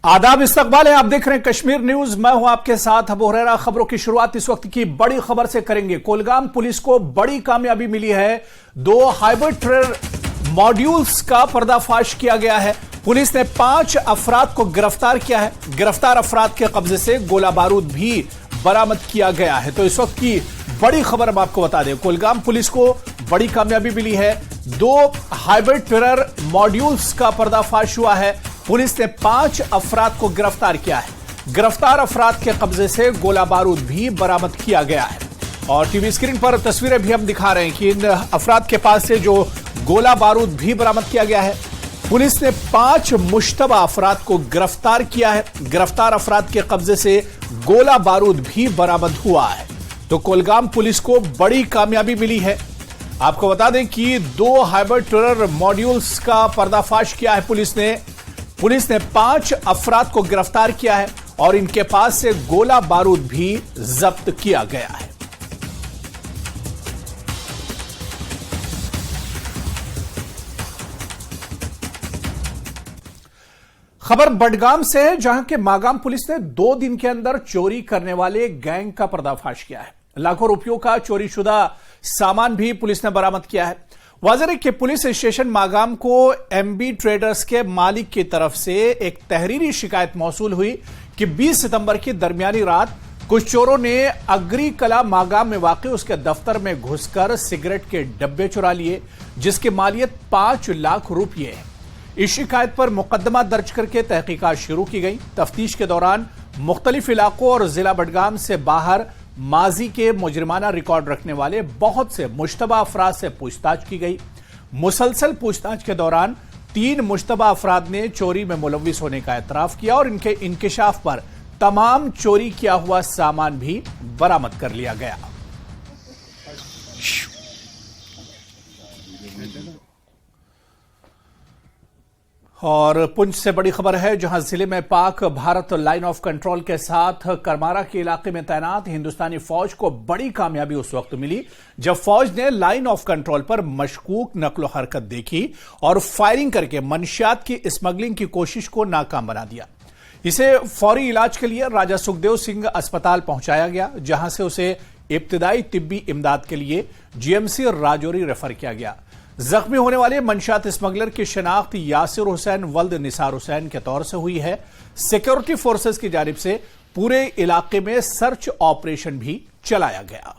आदाब, इस्तकबाल है। आप देख रहे हैं कश्मीर न्यूज। मैं हूं आपके साथ अबू हुरैरा। खबरों की शुरुआत इस वक्त की बड़ी खबर से करेंगे। कोलगाम पुलिस को बड़ी कामयाबी मिली है। 2 हाइब्रिड टेरर मॉड्यूल्स का पर्दाफाश किया गया है। पुलिस ने 5 अफराद को गिरफ्तार किया है। गिरफ्तार अफराद के कब्जे से गोला बारूद भी बरामद किया गया है। तो इस वक्त की बड़ी खबर हम आपको बता दें, कोलगाम पुलिस को बड़ी कामयाबी मिली है। 2 हाइब्रिड टेरर मॉड्यूल्स का पर्दाफाश हुआ है। पुलिस ने 5 अफराद को गिरफ्तार किया है। गिरफ्तार अफराद के कब्जे से गोला बारूद भी बरामद किया गया है। और टीवी स्क्रीन पर तस्वीरें भी हम दिखा रहे हैं कि इन अफराद के पास से जो गोला बारूद भी बरामद किया गया है। पुलिस ने 5 मुश्तबा अफराद को गिरफ्तार किया है। गिरफ्तार अफराद के कब्जे से गोला बारूद भी बरामद हुआ है। तो कोलगाम पुलिस को बड़ी कामयाबी मिली है। आपको बता दें कि 2 हाइब्रिड टेरर मॉड्यूल्स का पर्दाफाश किया है पुलिस ने 5 अफराद को गिरफ्तार किया है और इनके पास से गोला बारूद भी जब्त किया गया है। खबर बडगाम से है, जहां के मागाम पुलिस ने 2 दिन के अंदर चोरी करने वाले गैंग का पर्दाफाश किया है। लाखों रुपयों का चोरीशुदा सामान भी पुलिस ने बरामद किया है। वाज़ेह है कि पुलिस स्टेशन मागाम को एमबी ट्रेडर्स के मालिक की तरफ से एक तहरीरी शिकायत मौसूल हुई कि 20 सितंबर की दरमियानी रात कुछ चोरों ने अग्री कला मागाम में वाक़ई उसके दफ्तर में घुसकर सिगरेट के डब्बे चुरा लिए, जिसकी मालियत 5 लाख रुपये है। इस शिकायत पर मुकदमा दर्ज करके तहकीकात शुरू की गई। तफ्तीश के दौरान मुख्तलिफ इलाकों और जिला बडगाम से बाहर माजी के मुजरिमाना रिकॉर्ड रखने वाले बहुत से मुश्तबा अफराद से पूछताछ की गई। मुसलसल पूछताछ के दौरान 3 मुश्तबा अफराद ने चोरी में मुलव्विस होने का एतराफ किया और इनके इंकिशाफ पर तमाम चोरी किया हुआ सामान भी बरामद कर लिया गया। और पुंछ से बड़ी खबर है, जहां जिले में Pak Bharat line of control के साथ करमारा के इलाके में तैनात हिंदुस्तानी फौज को बड़ी कामयाबी उस वक्त मिली जब फौज ने लाइन ऑफ कंट्रोल पर मशकूक नकलो हरकत देखी और फायरिंग करके मंशियात की स्मगलिंग की कोशिश को नाकाम बना दिया। इसे फौरी इलाज के लिए राजा सुखदेव सिंह अस्पताल पहुंचाया गया, जहां से उसे इब्तिदाई तिब्बी इमदाद के लिए जीएमसी राजौरी रेफर किया गया। जख्मी होने वाले मंशियात स्मगलर की शिनाख्त यासिर हुसैन वल्द निसार हुसैन के तौर से हुई है। सिक्योरिटी फोर्सेस की जानिब से पूरे इलाके में सर्च ऑपरेशन भी चलाया गया।